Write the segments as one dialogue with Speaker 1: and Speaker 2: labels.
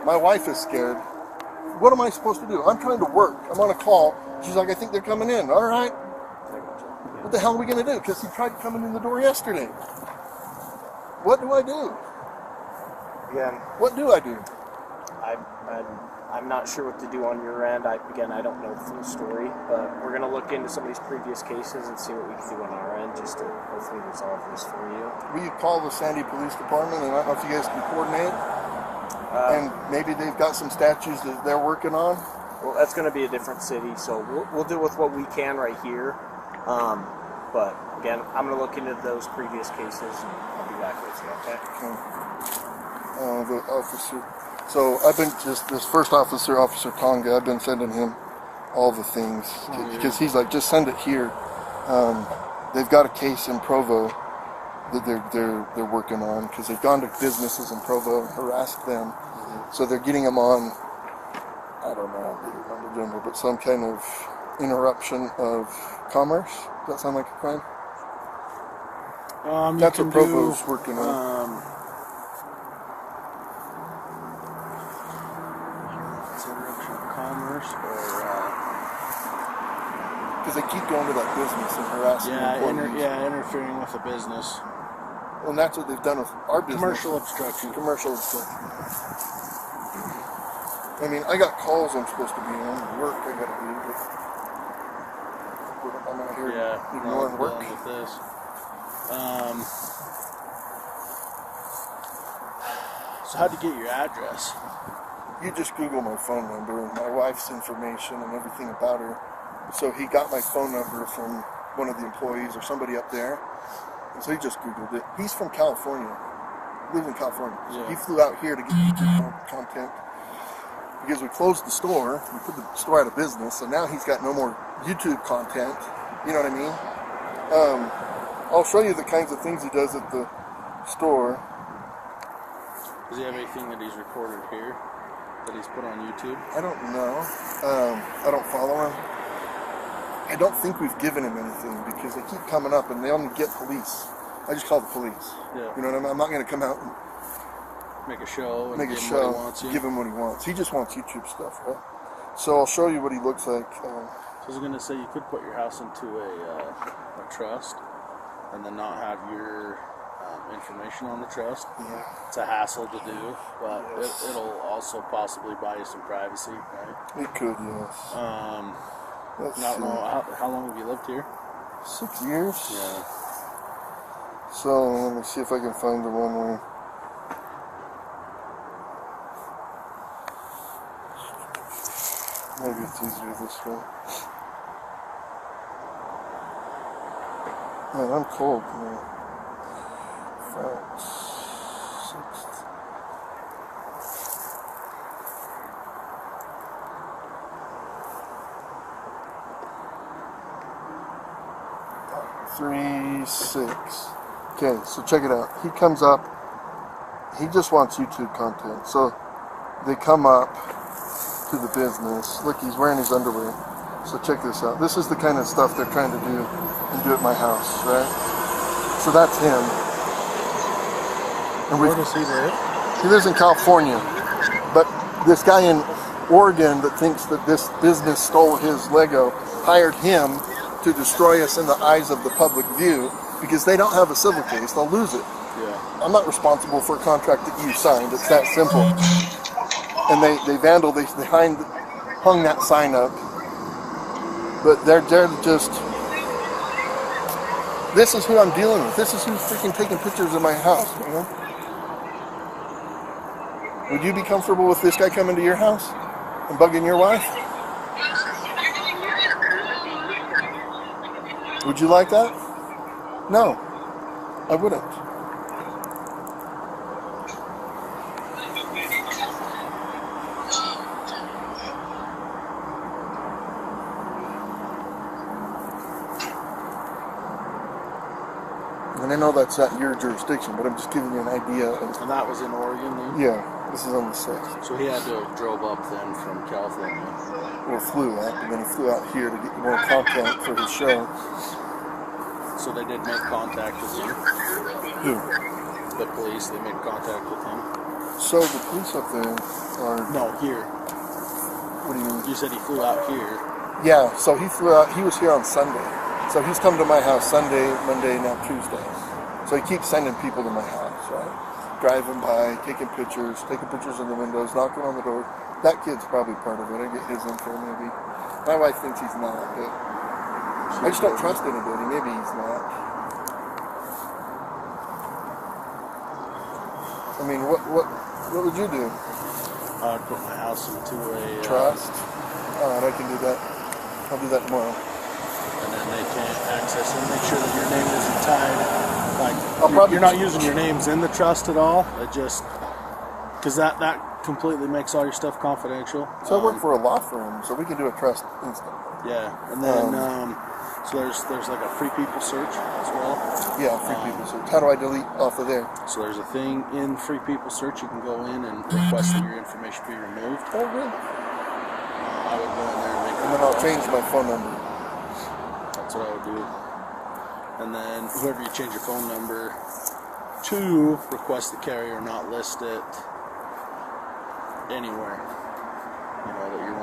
Speaker 1: My wife is scared. What am I supposed to do? I'm trying to work. I'm on a call. She's like, I think they're coming in. All right. What the hell are we going to do? Because he tried coming in the door yesterday. What do I do?
Speaker 2: Again,
Speaker 1: what do I do?
Speaker 2: I'm not sure what to do on your end. I don't know the full story, but we're going to look into some of these previous cases and see what we can do on our end just to hopefully resolve this for you.
Speaker 1: Will you call the Sandy Police Department, and I don't know if you guys can coordinate? And maybe they've got some statues that they're working on?
Speaker 2: Well, that's going to be a different city, so we'll deal with what we can right here. But again, I'm going to look into those previous cases, and I'll be back with you, okay?
Speaker 1: The officer. So I've been this first officer, Officer Tonga, I've been sending him all the things because he's like, just send it here. They've got a case in Provo that they're working on because they've gone to businesses in Provo and harassed them. So they're getting them on, I don't know, on the agenda, but some kind of interruption of commerce. Does that sound like a crime? That's what Provo's working on. Because they keep going to that business and harassing employees.
Speaker 3: Interfering with the business.
Speaker 1: And that's what they've done with our business.
Speaker 3: Commercial obstruction.
Speaker 1: I mean, I got calls I'm supposed to be on, work I got to do, but I'm out here ignoring work.
Speaker 3: With this. So how'd you get your address?
Speaker 1: You just Google my phone number and my wife's information and everything about her. So he got my phone number from one of the employees or somebody up there. And so he just Googled it. He's from California. He lives in California. So he flew out here to get YouTube content. Because we closed the store. We put the store out of business. So now he's got no more YouTube content. You know what I mean? I'll show you the kinds of things he does at the store.
Speaker 3: Does he have anything that he's recorded here that he's put on YouTube?
Speaker 1: I don't know. I don't follow him. I don't think we've given him anything because they keep coming up and they only get police. I just call the police. Yeah. You know what I mean? I'm not going to come out and
Speaker 3: make a show and
Speaker 1: give him what he wants. He just wants YouTube stuff, right? So I'll show you what he looks like.
Speaker 3: So I was going to say you could put your house into a trust and then not have your information on the trust.
Speaker 1: Yeah.
Speaker 3: It's a hassle to do, but it'll also possibly buy you some privacy, right?
Speaker 1: It could, yes.
Speaker 3: How long have you lived here?
Speaker 1: 6 years.
Speaker 3: Yeah.
Speaker 1: So let me see if I can find the one where. Maybe it's easier this way. Man, I'm cold, man. France, 6th. Three, 6. Okay, so check it out. He comes up. He just wants YouTube content. So they come up to the business. Look, he's wearing his underwear. So check this out. This is the kind of stuff they're trying to do and do at my house, right? So that's him. And
Speaker 3: where does he live?
Speaker 1: He lives in California. But this guy in Oregon that thinks that this business stole his Lego hired him to destroy us in the eyes of the public view because they don't have a civil case. They'll lose it.
Speaker 3: Yeah.
Speaker 1: I'm not responsible for a contract that you signed. It's that simple. And they hung that sign up. But they're just, this is who I'm dealing with. This is who's freaking taking pictures of my house, you know? Would you be comfortable with this guy coming to your house and bugging your wife? Would you like that? No, I wouldn't. And I know that's not your jurisdiction, but I'm just giving you an idea.
Speaker 3: And that was in Oregon then?
Speaker 1: Yeah, this is on the 6th.
Speaker 3: So he had to have drove up then from California.
Speaker 1: Or flew up, and then he flew out here to get more content for his show.
Speaker 3: So they did make contact with him?
Speaker 1: Who?
Speaker 3: The police, they made contact with him?
Speaker 1: So the police up there are.
Speaker 3: No, here.
Speaker 1: What do you mean?
Speaker 3: You said he flew out here.
Speaker 1: Yeah, so he flew out. He was here on Sunday. So he's come to my house Sunday, Monday, now Tuesday. So he keeps sending people to my house, right? Driving by, taking pictures in the windows, knocking on the door. That kid's probably part of it. I get his info maybe. My wife thinks he's not, but I just don't trust anybody. Maybe he's not. I mean, what would you do?
Speaker 3: I'd put my house into a
Speaker 1: Trust? Alright, I can do that. I'll do that tomorrow.
Speaker 3: and then they can't access it. Make sure that your name isn't tied.
Speaker 1: I'll
Speaker 3: You're not using your names in the trust at all. It just because that completely makes all your stuff confidential.
Speaker 1: So I work for a law firm, so we can do a trust instantly.
Speaker 3: Yeah, and then so there's like a free people search as well.
Speaker 1: Yeah, free people search. How do I delete off of there?
Speaker 3: So there's a thing in free people search. You can go in and request that your information be removed.
Speaker 1: Oh, really?
Speaker 3: I would go in there and make
Speaker 1: And then I'll change my phone number.
Speaker 3: That's what I would do. And then whoever you change your phone number to, request the carrier not list it anywhere. You know that you're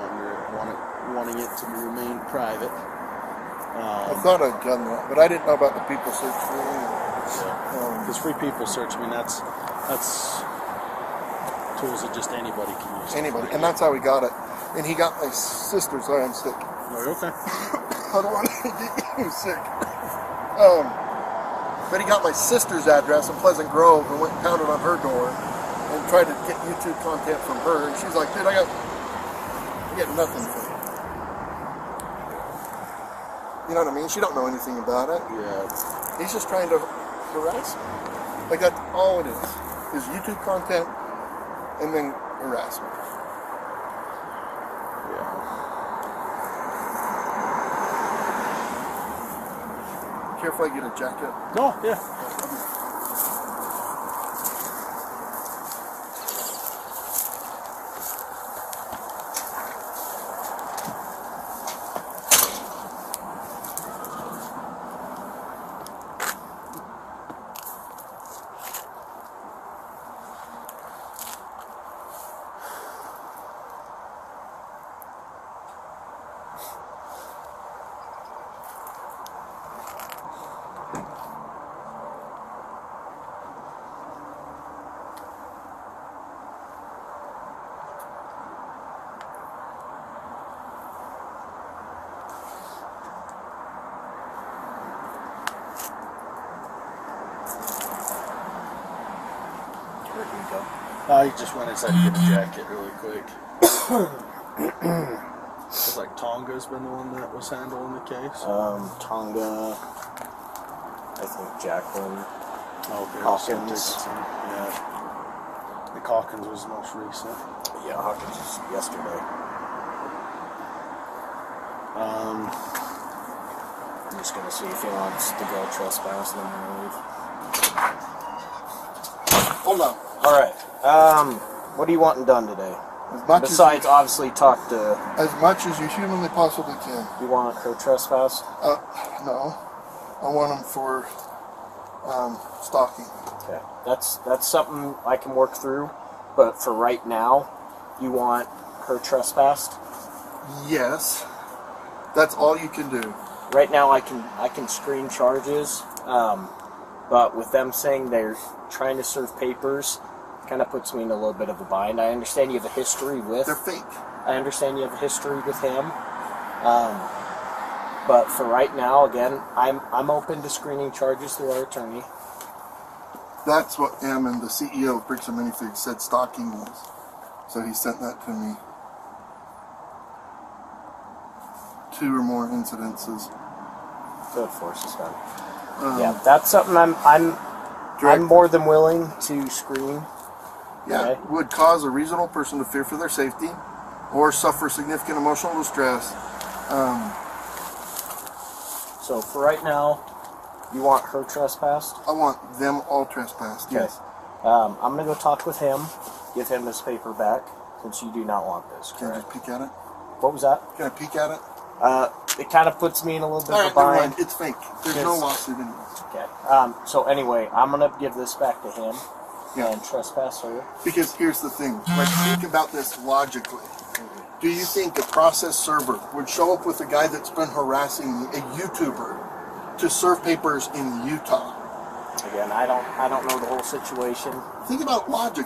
Speaker 3: wanting it to remain private.
Speaker 1: I thought I'd done that, but I didn't know about the people search thing.
Speaker 3: Because free people search, I mean that's tools that just anybody can use.
Speaker 1: Anybody, and that's how we got it. And he got my sister's. Sorry, I'm sick.
Speaker 3: Oh, okay.
Speaker 1: I don't want to get you sick. But he got my sister's address in Pleasant Grove and went and pounded on her door and tried to get YouTube content from her. And she's like, dude, I get nothing from you. You know what I mean? She don't know anything about it.
Speaker 3: Yeah.
Speaker 1: He's just trying to harass me. Like that's all it is YouTube content and then harassment. Care if I get a jacket?
Speaker 3: No, yeah. He just went inside to get a jacket really quick. It's like Tonga's been the one that was handling the case.
Speaker 2: Tonga, I think Jacqueline.
Speaker 3: Okay,
Speaker 2: Hawkins.
Speaker 3: Yeah. The Hawkins was the most recent.
Speaker 2: Yeah, Hawkins was yesterday. I'm just gonna see if he wants to go trespass and then I'm gonna leave.
Speaker 1: Hold on.
Speaker 2: Alright. What are you wanting done today?
Speaker 1: As much
Speaker 2: Besides, obviously, talk to...
Speaker 1: as much as you humanly possibly can.
Speaker 2: You want her trespass?
Speaker 1: No. I want them for stalking.
Speaker 2: Okay. That's something I can work through, but for right now, you want her trespassed?
Speaker 1: Yes. That's all you can do.
Speaker 2: Right now, I can screen charges, but with them saying they're trying to serve papers, kind of puts me in a little bit of a bind. I understand you have a history with...
Speaker 1: They're fake.
Speaker 2: I understand you have a history with him, but for right now, again, I'm open to screening charges through our attorney.
Speaker 1: That's what Ammon, the CEO of Bricks Minifigs, said stalking was. So he sent that to me. 2 or more incidences.
Speaker 2: Good force is done. Yeah, that's something I'm more than willing to screen.
Speaker 1: Yeah,
Speaker 2: Okay.
Speaker 1: would cause a reasonable person to fear for their safety or suffer significant emotional distress.
Speaker 2: So for right now, you want her trespassed?
Speaker 1: I want them all trespassed,
Speaker 2: Okay.
Speaker 1: yes.
Speaker 2: I'm going to go talk with him, give him his paper back, since you do not want this,
Speaker 1: Can I
Speaker 2: correct?
Speaker 1: just peek at it?
Speaker 2: What was that?
Speaker 1: Can I peek at it?
Speaker 2: It kind of puts me in a little bit of a
Speaker 1: Alright, never
Speaker 2: bind.
Speaker 1: mind. It's fake. There's no
Speaker 2: Yes.
Speaker 1: lawsuit anymore.
Speaker 2: Okay. So anyway, I'm going to give this back to him. and trespasser.
Speaker 1: Because here's the thing, like, think about this logically. Do you think a process server would show up with a guy that's been harassing a YouTuber to serve papers in Utah?
Speaker 2: Again, I don't know the whole situation.
Speaker 1: Think about logic.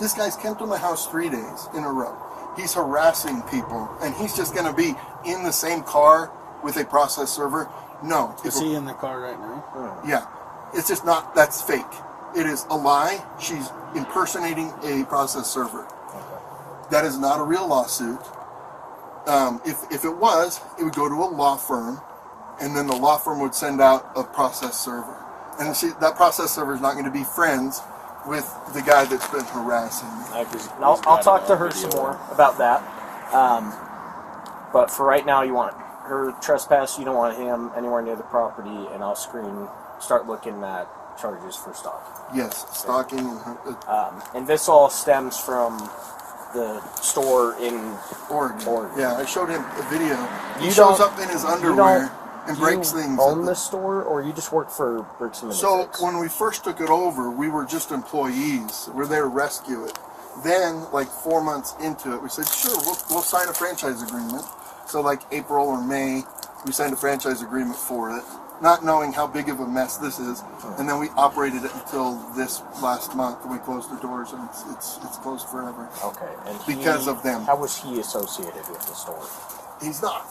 Speaker 1: This guy's come to my house 3 days in a row. He's harassing people, and he's just going to be in the same car with a process server? No.
Speaker 3: Is he in the car right now?
Speaker 1: Yeah. It's just not, that's fake. It is a lie. She's impersonating a process server. That is not a real lawsuit. If it was, it would go to a law firm, and then the law firm would send out a process server. And see, that process server is not going to be friends with the guy that's been harassing me.
Speaker 2: I'll talk to her some more about that. But for right now, you want her trespass. You don't want him anywhere near the property, and I'll start looking at charges for stalking.
Speaker 1: Yes, stalking.
Speaker 2: And this all stems from the store in
Speaker 1: Oregon. Yeah, I showed him a video. He
Speaker 2: You
Speaker 1: shows
Speaker 2: don't-
Speaker 1: up in his underwear and
Speaker 2: Do
Speaker 1: breaks
Speaker 2: you
Speaker 1: things.
Speaker 2: own this store, or you just work for Bricks Minifigs?
Speaker 1: So when we first took it over, we were just employees. We're there to rescue it. Then, like 4 months into it, we said, sure, we'll sign a franchise agreement. So like April or May, we signed a franchise agreement for it, not knowing how big of a mess this is. And then we operated it until this last month. We closed the doors, and it's closed forever.
Speaker 2: Okay. And
Speaker 1: Because of them.
Speaker 2: How was he associated with the store?
Speaker 1: He's not.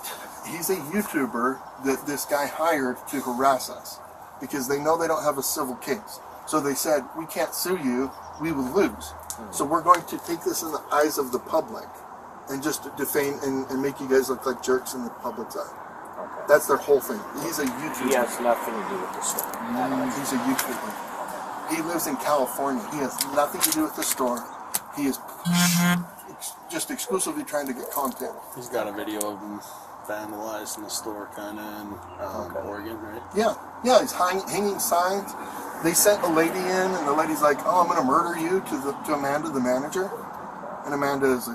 Speaker 1: He's a YouTuber that this guy hired to harass us because they know they don't have a civil case. So they said, we can't sue you, we will lose. So we're going to take this in the eyes of the public and just defame and make you guys look like jerks in the public's eye.
Speaker 2: Okay.
Speaker 1: That's their whole thing. He's a YouTuber.
Speaker 2: He has nothing to do with the store.
Speaker 1: He's a YouTuber. He lives in California. He has nothing to do with the store. He is just exclusively trying to get content.
Speaker 3: He's got a video of him vandalizing the store, kind of in Oregon, right?
Speaker 1: Yeah. He's hanging signs. They sent a lady in, and the lady's like, "Oh, I'm going to murder you," to Amanda, the manager. And Amanda is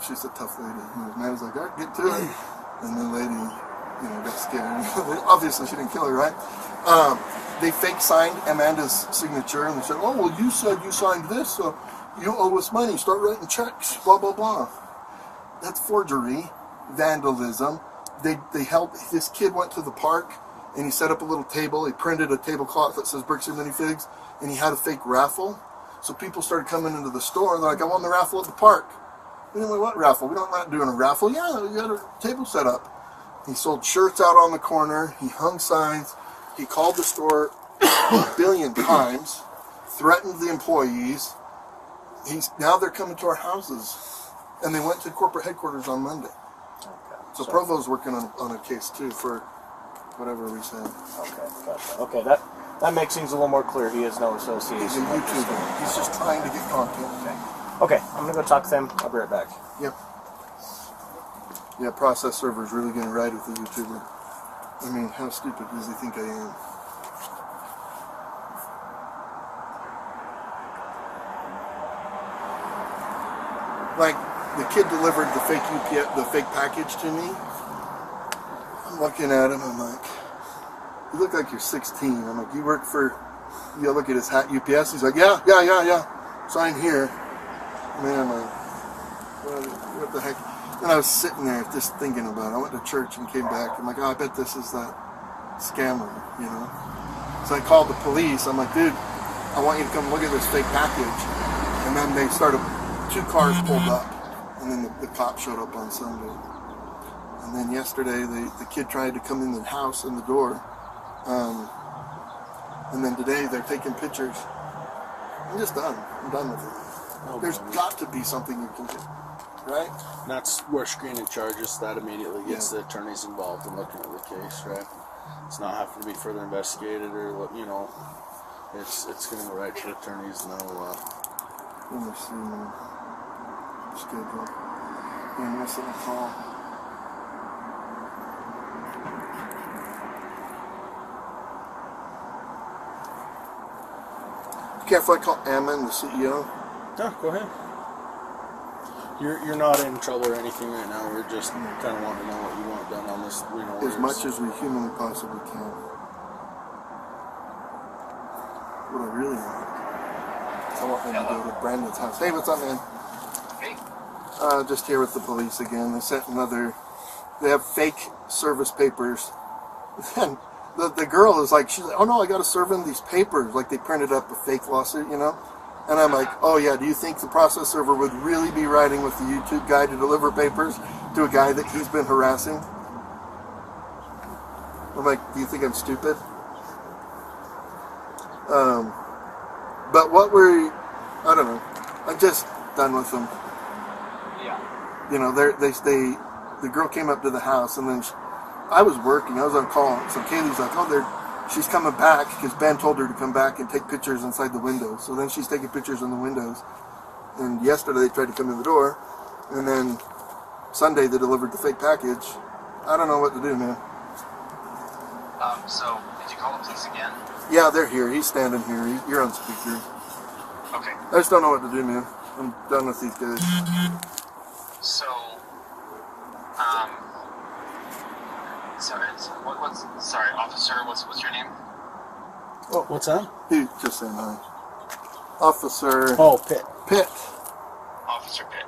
Speaker 1: she's a tough lady. And Amanda's like, "All right, get to it." And the lady, got scared. Obviously, she didn't kill her, right? They fake signed Amanda's signature, and they said, "Oh, well, you said you signed this, so you owe us money. Start writing checks." Blah blah blah. That's forgery, vandalism. They helped. This kid went to the park, and he set up a little table. He printed a tablecloth that says Bricks Minifigs, and he had a fake raffle. So people started coming into the store, and they're like, "I won the raffle at the park." And I'm like, "What raffle? We're not doing a raffle." "Yeah, we got a table set up." He sold shirts out on the corner. He hung signs. He called the store a billion times, threatened the employees. Now they're coming to our houses, and they went to corporate headquarters on Monday.
Speaker 2: Okay.
Speaker 1: So Provo's working on a case too for whatever we said.
Speaker 2: Okay, gotcha. Okay, that makes things a little more clear. He has no association.
Speaker 1: He's a
Speaker 2: with the
Speaker 1: YouTuber.
Speaker 2: store.
Speaker 1: He's just trying to get content.
Speaker 2: Okay, I'm gonna go talk to them. I'll be right back.
Speaker 1: Yep. Yeah, process server's really gonna ride with the YouTuber. I mean, how stupid does he think I am? Like, the kid delivered the fake the fake package to me. I'm looking at him, I'm like, "You look like you're 16. I'm like, "You work for," look at his hat, UPS. He's like, yeah. Sign here. And then I'm like, what the heck? And I was sitting there just thinking about it. I went to church and came back. I'm like, "Oh, I bet this is that scammer, So I called the police. I'm like, "Dude, I want you to come look at this fake package." And then they started, 2 cars pulled up. And then the cop showed up on Sunday. And then yesterday, the kid tried to come in the house in the door. And then today, they're taking pictures. I'm just done. I'm done with it. There's got to be something you can do, right?
Speaker 3: And that's where screening charges, that immediately gets the attorneys involved in looking at the case, right? It's not having to be further investigated or, it's going to go right to the attorneys. No,
Speaker 1: Let me see my schedule. I'm missing a call. Care if I call Ammon, the CEO?
Speaker 3: yeah, go ahead. You're not in trouble or anything right now. We're just kind of wanting to know what you want done on this.
Speaker 1: As much as we humanly possibly can. What I really want I want them to go to Brandon's house. Hey, what's up, man?
Speaker 4: Hey.
Speaker 1: Just here with the police again. They sent another. They have fake service papers. And the girl is like, she's like, oh no, I got to serve in these papers. Like they printed up a fake lawsuit, you know? And I'm like, oh yeah, do you think the process server would really be riding with the YouTube guy to deliver papers to a guy that he's been harassing? I'm like, do you think I'm stupid? But I don't know. I'm just done with them.
Speaker 4: Yeah.
Speaker 1: You know, the girl came up to the house, and then I was working. I was on call. So Kaylee's like, oh, she's coming back because Ben told her to come back and take pictures inside the windows. So then she's taking pictures in the windows. And yesterday they tried to come in the door, and then Sunday they delivered the fake package. I don't know what to do, man.
Speaker 4: So, did you call the police again?
Speaker 1: Yeah, they're here. He's standing here. You're on speaker.
Speaker 4: Okay.
Speaker 1: I just don't know what to do, man. I'm done with these guys.
Speaker 4: So, sorry, officer, what's your name?
Speaker 1: Oh,
Speaker 2: What's that?
Speaker 1: he just saying hi. Officer
Speaker 2: Oh, Pitt.
Speaker 1: Pitt.
Speaker 4: Officer Pitt.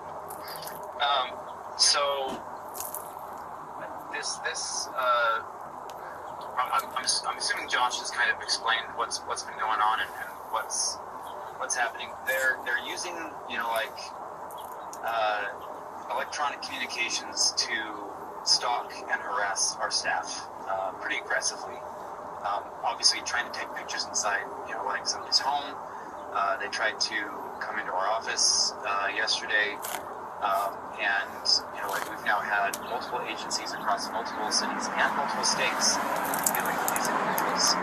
Speaker 4: So, I'm assuming Josh has kind of explained what's been going on and what's happening. They're using, electronic communications to stalk and harass our staff pretty aggressively. Obviously trying to take pictures inside, somebody's home. They tried to come into our office yesterday, and we've now had multiple agencies across multiple cities and multiple states dealing with these individuals.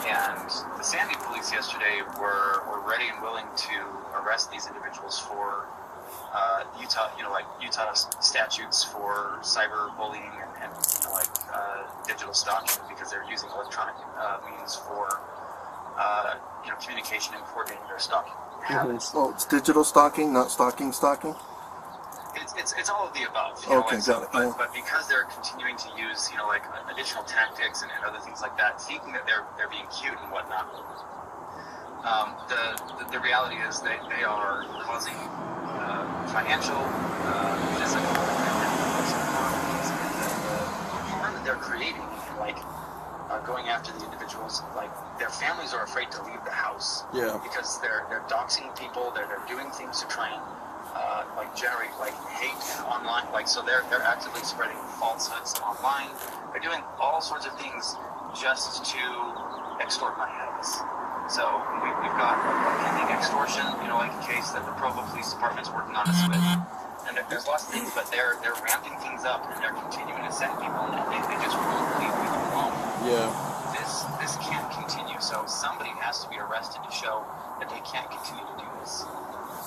Speaker 4: And the Sandy police yesterday were ready and willing to arrest these individuals for Utah statutes for cyberbullying and digital stalking, because they're using electronic means for communication and coordinating their stalking habits.
Speaker 1: Oh, it's digital stalking, not stalking.
Speaker 4: It's all of the above.
Speaker 1: Okay, got it.
Speaker 4: But because they're continuing to use additional tactics and other things like that, thinking that they're being cute and whatnot. The reality is that they are causing financial, physical, and emotional harm. The harm that they're creating, going after the individuals, their families are afraid to leave the house.
Speaker 2: Yeah.
Speaker 4: Because they're doxing people, they're doing things to try and generate hate online. So they're actively spreading falsehoods online. They're doing all sorts of things just to extort money out of us. So we've got a pending extortion, case that the Provo Police Department's working on us with. And there's lots of things, but they're ramping things up and they're continuing to send people, and they just won't leave people alone.
Speaker 2: Yeah.
Speaker 4: This can't continue. So somebody has to be arrested to show that they can't continue to do this.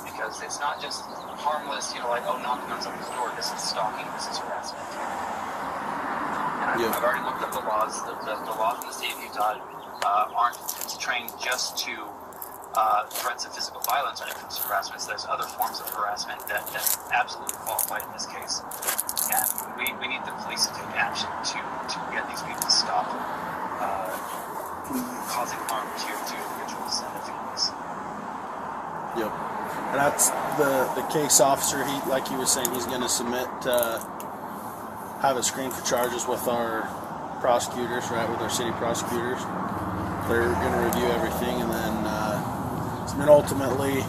Speaker 4: Because it's not just harmless, knocking on somebody's door. This is stalking, this is harassment. And I've already looked up the laws. The laws in the state of Utah aren't trained just to threats of physical violence when it comes to harassment. So there's other forms of harassment that absolutely qualify in this case. And we need the police to take action to get these people to stop causing harm to individuals and their families.
Speaker 2: Yep. And that's the case officer. He, like he was saying, he's going to submit, have it screened for charges with our prosecutors, right, with our city prosecutors. They're going to review everything, and then ultimately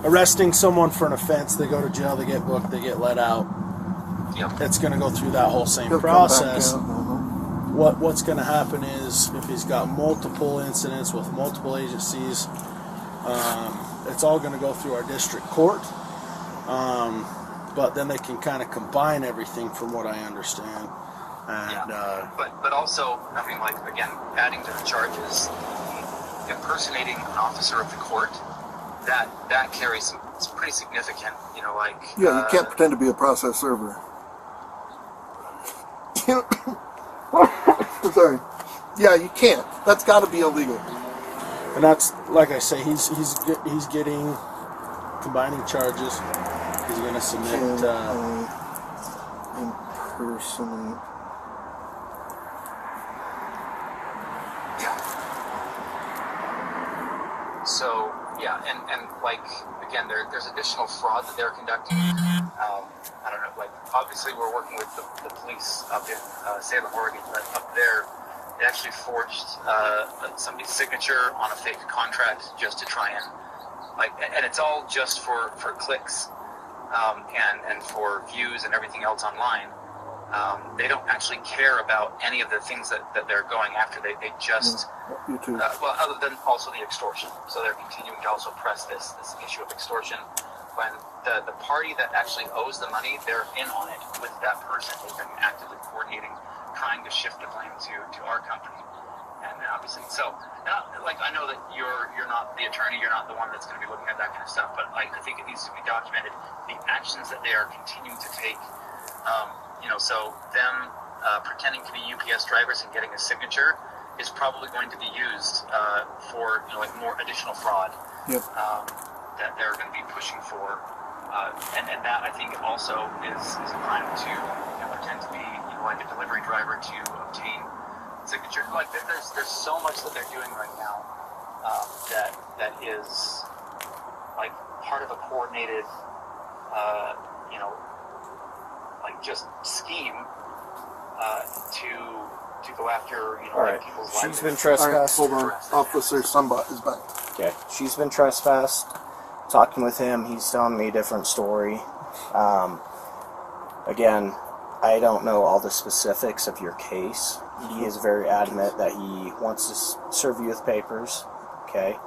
Speaker 2: arresting someone for an offense. They go to jail, they get booked, they get let out.
Speaker 4: Yep.
Speaker 2: It's going to go through that whole same
Speaker 1: He'll
Speaker 2: process.
Speaker 1: come back out.
Speaker 2: What's going to happen is, if he's got multiple incidents with multiple agencies, it's all going to go through our district court. But then they can kind of combine everything, from what I understand. And,
Speaker 4: but also, again, adding to the charges, impersonating an officer of the court, that carries some pretty significant,
Speaker 1: Yeah, you can't pretend to be a process server. Sorry. Yeah, you can't. That's got to be illegal.
Speaker 2: And that's, like I say, he's getting combining charges. He's going to submit.
Speaker 1: Impersonate.
Speaker 4: So, Yeah, and like, again, there's additional fraud that they're conducting. I don't know, like, obviously we're working with the police up in Salem, Oregon, but up there, they actually forged somebody's signature on a fake contract just to try and, like, and it's all just for clicks and for views and everything else online. They don't actually care about any of the things that they're going after. They just, well, other than also the extortion. So they're continuing to also press this issue of extortion. When the party that actually owes the money, they're in on it with that person. They've been actively coordinating, trying to shift the blame to our company. And obviously, so, like, I know that you're not the attorney, you're not the one that's going to be looking at that kind of stuff, but I think it needs to be documented, the actions that they are continuing to take. So them pretending to be UPS drivers and getting a signature is probably going to be used for like more additional fraud.
Speaker 1: Yep.
Speaker 4: That they're going to be pushing for, and that I think also is a crime to pretend to be like a delivery driver to obtain signature. Like there's so much that they're doing right now that is like part of a coordinated like just scheme to go after
Speaker 5: Alright.
Speaker 4: people's lives.
Speaker 5: She's been
Speaker 1: All right,
Speaker 5: trespassed.
Speaker 1: hold on. Officer Sunbot is back.
Speaker 5: Okay. She's been trespassed. Talking with him, he's telling me a different story. Again, I don't know all the specifics of your case. He is very adamant that he wants to serve you with papers. Okay.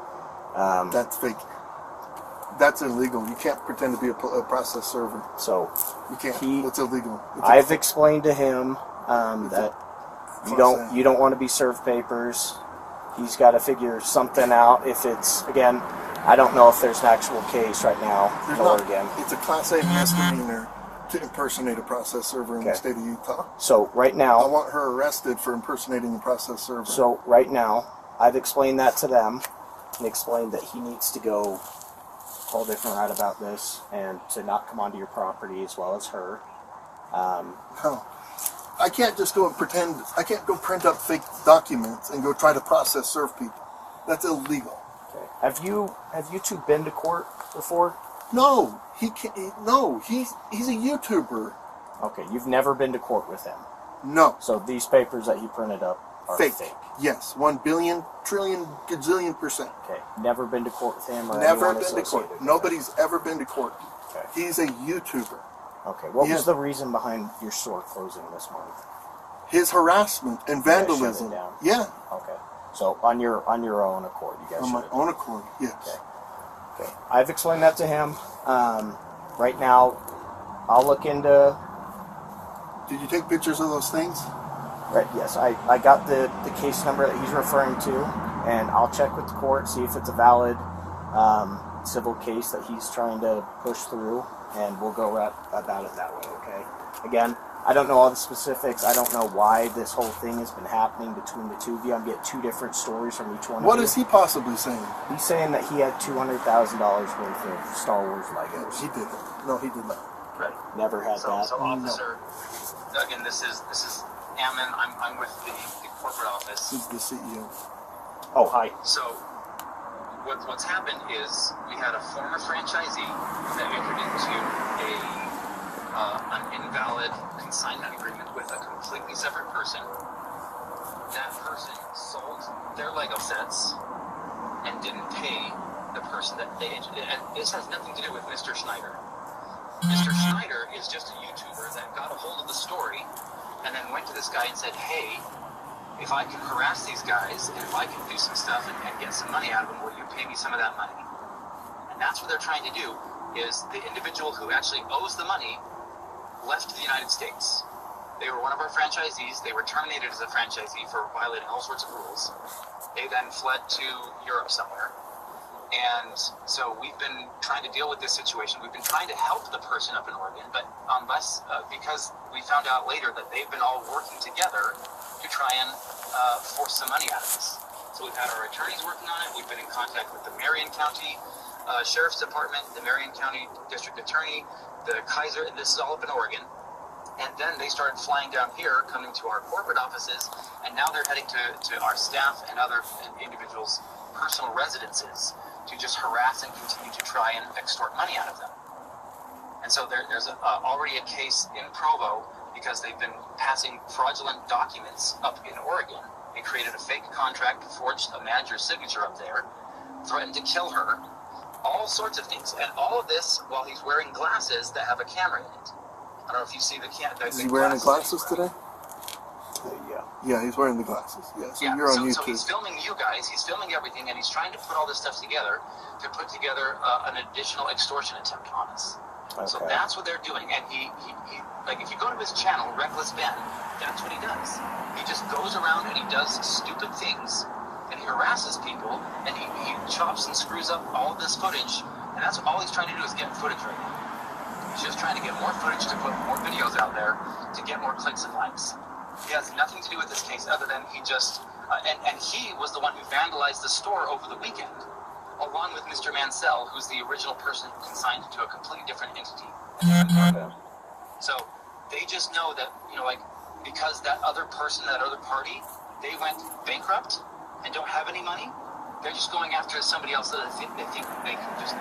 Speaker 1: That's fake. That's illegal. You can't pretend to be a process server.
Speaker 5: So
Speaker 1: You can't.
Speaker 5: He-
Speaker 1: It's illegal.
Speaker 5: I've explained to him that you
Speaker 1: Class A.
Speaker 5: don't want to be served papers. He's got to figure something out. If it's, again, I don't know if there's an actual case right now
Speaker 1: There's
Speaker 5: in
Speaker 1: not.
Speaker 5: Oregon.
Speaker 1: It's a Class A misdemeanor to impersonate a process server in the
Speaker 5: Okay.
Speaker 1: state of Utah.
Speaker 5: So right
Speaker 1: I
Speaker 5: now,
Speaker 1: want her arrested for impersonating a process server.
Speaker 5: So right now, I've explained that to them and explained that he needs to go a whole different route about this and to not come onto your property as well as her.
Speaker 1: No. I can't just go and pretend. I can't go print up fake documents and go try to process serve people. That's illegal.
Speaker 5: Okay. Have you two been to court before?
Speaker 1: No, he can't. No, he's a YouTuber.
Speaker 5: Okay, you've never been to court with him.
Speaker 1: No,
Speaker 5: So these papers that he printed up are
Speaker 1: fake.
Speaker 5: fake.
Speaker 1: Yes, 1 billion, trillion, gazillion %.
Speaker 5: Okay. Never been to court with him or
Speaker 1: Never
Speaker 5: anyone
Speaker 1: been to
Speaker 5: associated
Speaker 1: court.
Speaker 5: with him?
Speaker 1: Nobody's ever been to court.
Speaker 5: Okay.
Speaker 1: He's a YouTuber.
Speaker 5: Okay. What
Speaker 1: Yeah.
Speaker 5: was the reason behind your store closing this month?
Speaker 1: His harassment and
Speaker 5: guys shut it
Speaker 1: vandalism.
Speaker 5: down?
Speaker 1: Yeah,
Speaker 5: Okay. So on your own accord, you guys
Speaker 1: on
Speaker 5: shut
Speaker 1: my
Speaker 5: it down.
Speaker 1: own accord. Yes.
Speaker 5: Okay. Okay. I've explained that to him. Right now, I'll look into.
Speaker 1: Did you take pictures of those things?
Speaker 5: Right. Yes, I got the case number that he's referring to, and I'll check with the court, see if it's a valid civil case that he's trying to push through, and we'll go about it that way. Okay. Again, I don't know all the specifics. I don't know why this whole thing has been happening between the two of you. I'm getting two different stories from each one.
Speaker 1: What
Speaker 5: of
Speaker 1: is
Speaker 5: you.
Speaker 1: he possibly saying?
Speaker 5: He's saying that he had $200,000 worth of Star Wars Legos.
Speaker 1: He didn't. No, he did not.
Speaker 4: Right.
Speaker 5: Never had
Speaker 4: So,
Speaker 5: that.
Speaker 4: so officer, again, this is Ammon. I'm with the corporate office.
Speaker 1: He's the CEO.
Speaker 5: Oh, hi.
Speaker 4: So what's happened is we had a former franchisee that entered into an invalid consignment agreement with a completely separate person. That person sold their Lego sets and didn't pay the person that they entered. And this has nothing to do with Mr. Schneider. Mr. Schneider is just a YouTuber that got a hold of the story and then went to this guy and said, hey, if I can harass these guys and if I can do some stuff and get some money out of them, will you pay me some of that money? And that's what they're trying to do, is the individual who actually owes the money left the United States. They were one of our franchisees. They were terminated as a franchisee for violating all sorts of rules. They then fled to Europe somewhere. And so we've been trying to deal with this situation. We've been trying to help the person up in Oregon, but unless, because we found out later that they've been all working together to try and force some money out of us. So we've had our attorneys working on it. We've been in contact with the Marion County Sheriff's Department, the Marion County District Attorney, the Kaiser, and this is all up in Oregon. And then they started flying down here, coming to our corporate offices, and now they're heading to our staff and other individuals' personal residences to just harass and continue to try and extort money out of them. And so there's already a case in Provo because they've been passing fraudulent documents up in Oregon. They created a fake contract, forged a manager's signature up there, threatened to kill her, all sorts of things. And all of this while he's wearing glasses that have a camera in it. I don't know if you see the camera.
Speaker 1: Is he wearing the glasses today?
Speaker 5: Yeah.
Speaker 1: Yeah, he's wearing the glasses. Yeah, so
Speaker 4: Yeah,
Speaker 1: you're on YouTube.
Speaker 4: So he's filming you guys, he's filming everything, and he's trying to put all this stuff together to put together an additional extortion attempt on us.
Speaker 5: Okay.
Speaker 4: So that's what they're doing. And he like, if you go to his channel, Reckless Ben, that's what he does. He just goes around and he does stupid things, and he harasses people, and he chops and screws up all of this footage, and that's all he's trying to do is get footage right now. He's just trying to get more footage to put more videos out there to get more clicks and likes. He has nothing to do with this case other than he just, and he was the one who vandalized the store over the weekend, along with Mr. Mansell, who's the original person who consigned it to a completely different entity.
Speaker 5: Okay.
Speaker 4: So they just know that, like, because that other person, that other party, they went bankrupt and don't have any money, they're just going after somebody else that they think they can just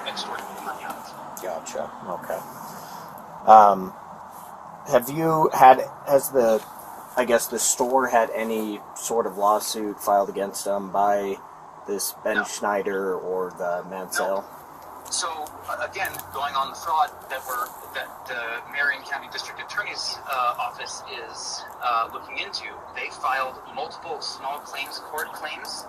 Speaker 4: extort money out of.
Speaker 5: Gotcha. Okay. Has the store had any sort of lawsuit filed against them by this Ben
Speaker 4: No.
Speaker 5: Schneider or the Mansell?
Speaker 4: No. So again, going on the fraud that the Marion County District Attorney's office is looking into, they filed multiple small claims court claims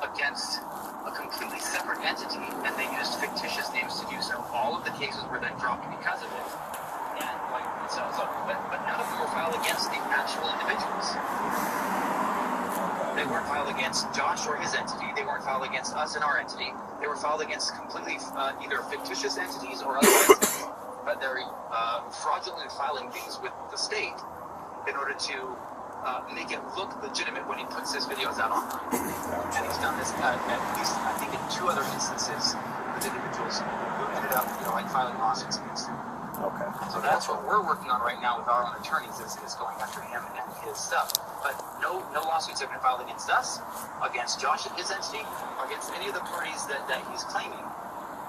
Speaker 4: against a completely separate entity, and they used fictitious names to do so. All of the cases were then dropped because of it. And but none of them were filed against the actual individuals. They weren't filed against Josh or his entity. They weren't filed against us and our entity. They were filed against completely either fictitious entities or other entities. But they're fraudulently filing these with the state in order to make it look legitimate when he puts his videos out online. And he's done this at least, I think, in 2 other instances with individuals who ended up, filing lawsuits against him.
Speaker 5: Okay.
Speaker 4: So that's what we're working on right now with our own attorneys is going after him and his stuff. But no lawsuits have been filed against us, against Josh and his entity, or against any of the parties that he's claiming.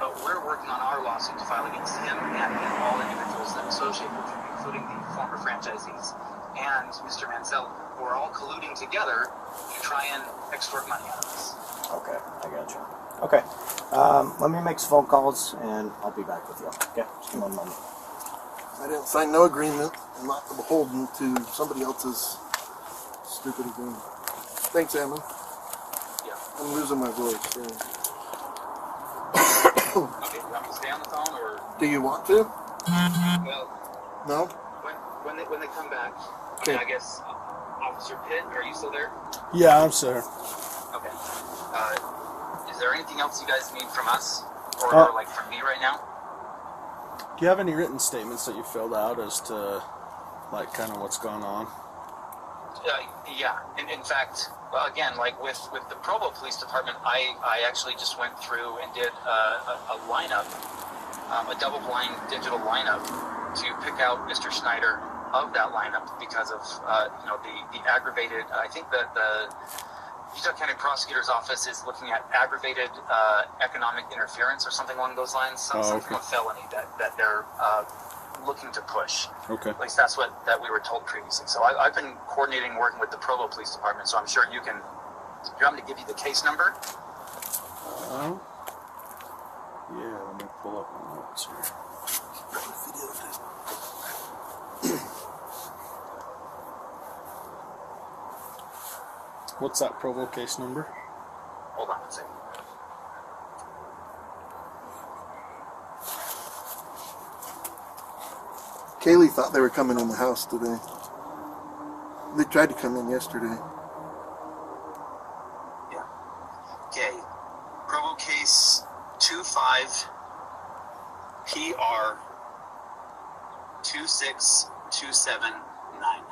Speaker 4: But we're working on our lawsuit to file against him and all individuals that associate with him, including the former franchisees and Mr. Mansell, who are all colluding together to try and extort money out of us.
Speaker 5: Okay, I gotcha. Okay. Let me make some phone calls and I'll be back with you. Okay, just give me 1 moment.
Speaker 1: I didn't sign no agreement. I'm not beholden to somebody else's stupid agreement. Thanks, Ammon.
Speaker 4: Yeah.
Speaker 1: I'm losing my voice. So.
Speaker 4: Okay, you want me to stay on the phone, or?
Speaker 1: Do you want to?
Speaker 4: Well,
Speaker 1: No?
Speaker 4: when they come back,
Speaker 1: Okay.
Speaker 4: I guess, Officer Pitt, are you still there?
Speaker 2: Yeah, I'm sorry.
Speaker 4: Okay. Is there anything else you guys need from us? Or from me right now?
Speaker 2: Do you have any written statements that you filled out as to, kind of what's going on?
Speaker 4: Yeah. In fact, again, with the Provo Police Department, I actually just went through and did a lineup, a double-blind digital lineup to pick out Mr. Schneider of that lineup because of the aggravated. I think that the Utah County Prosecutor's Office is looking at aggravated economic interference or something along those lines. Some kind of felony that they're looking to push.
Speaker 2: Okay.
Speaker 4: At least that's what we were told previously. So I've been coordinating, working with the Provo Police Department. So I'm sure you can. Do you want me to give you the case number?
Speaker 2: Yeah, let me pull up my notes here. What's that Provo case number?
Speaker 4: Hold on a second.
Speaker 1: Kaylee thought they were coming in the house today. They tried to come in yesterday.
Speaker 4: Yeah. Okay. Provo case 25 PR 26279.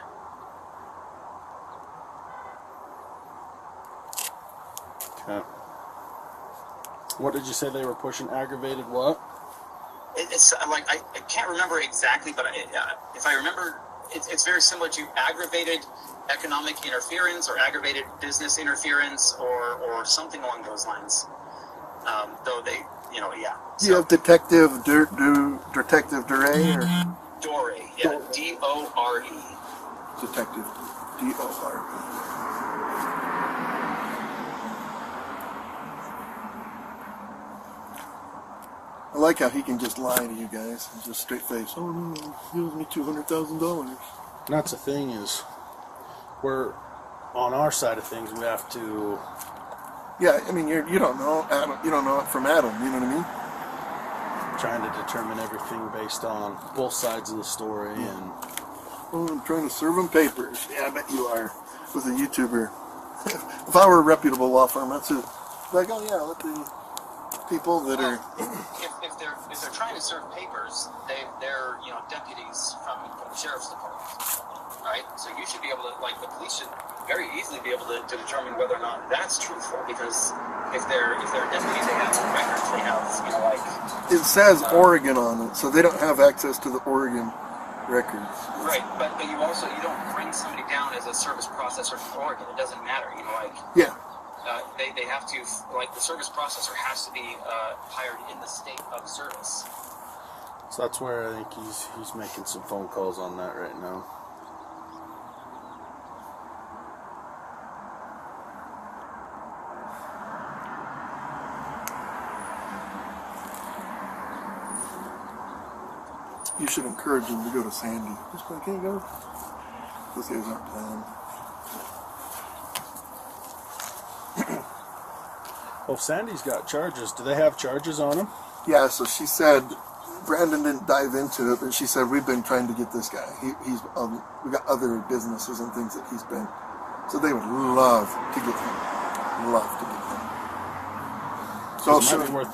Speaker 2: Okay. What did you say they were pushing? Aggravated what?
Speaker 4: it's like I can't remember exactly, but if I remember, it's very similar to aggravated economic interference or aggravated business interference or something along those lines. Though they, yeah.
Speaker 1: Do you have Detective Detective Dore or
Speaker 4: Dore, yeah, Dore.
Speaker 1: Detective Dore? I like how he can just lie to you guys and just straight face. Oh no, he owes me $200,000.
Speaker 2: And that's the thing is, we're on our side of things. We have to.
Speaker 1: Yeah, I mean you don't know Adam. You don't know it from Adam. You know what I mean?
Speaker 2: Trying to determine everything based on both sides of the story, and
Speaker 1: Oh, I'm trying to serve him papers. Yeah, I bet you are. With a YouTuber. If I were a reputable law firm, that's it. Like, oh yeah, let the people that are.
Speaker 4: If they're trying to serve papers, they're deputies from the sheriff's department, right? So you should be able to, like, the police should very easily be able to determine whether or not that's truthful, because if they're deputies, they have records, they have like.
Speaker 1: It says Oregon on it, so they don't have access to the Oregon records.
Speaker 4: Right, but you don't bring somebody down as a service processor from Oregon. It doesn't matter,
Speaker 1: Yeah.
Speaker 4: They have to, like, the service processor has to be hired in the state of service.
Speaker 2: so that's where I think he's making some phone calls on that right now.
Speaker 1: You should encourage him to go to Sandy. Just like, hey, go. Those guys aren't playing.
Speaker 2: Well, if Sandy's got charges, do they have charges on him?
Speaker 1: Yeah, so she said, Brandon didn't dive into it, but she said, we've been trying to get this guy. He's we got other businesses and things that he's been. So they would love to get him. Love to get him. So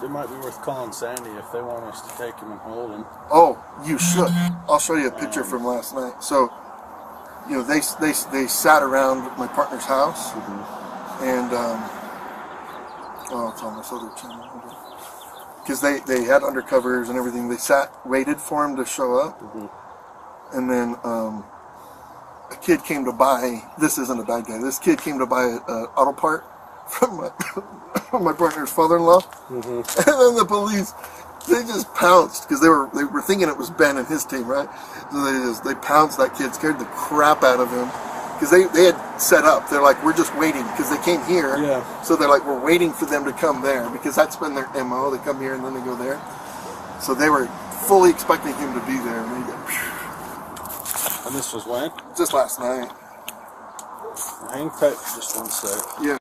Speaker 2: It might be worth calling Sandy if they want us to take him and hold him.
Speaker 1: Oh, you should. I'll show you a picture from last night. So, they sat around my partner's house, and it's on this other channel because they had undercovers and everything. They waited for him to show up, and then a kid came to buy. This isn't a bad guy. This kid came to buy an auto part from my partner's father-in-law, and then the police, they just pounced because they were thinking it was Ben and his team, right? So they pounced that kid, scared the crap out of him because they had set up. They're like, we're just waiting because they came here, so they're like, we're waiting for them to come there because that's been their MO. They come here and then they go there. So they were fully expecting him to be there, and they got.
Speaker 2: And this was when?
Speaker 1: Just last night.
Speaker 2: Hang tight for just one sec.
Speaker 1: Yeah.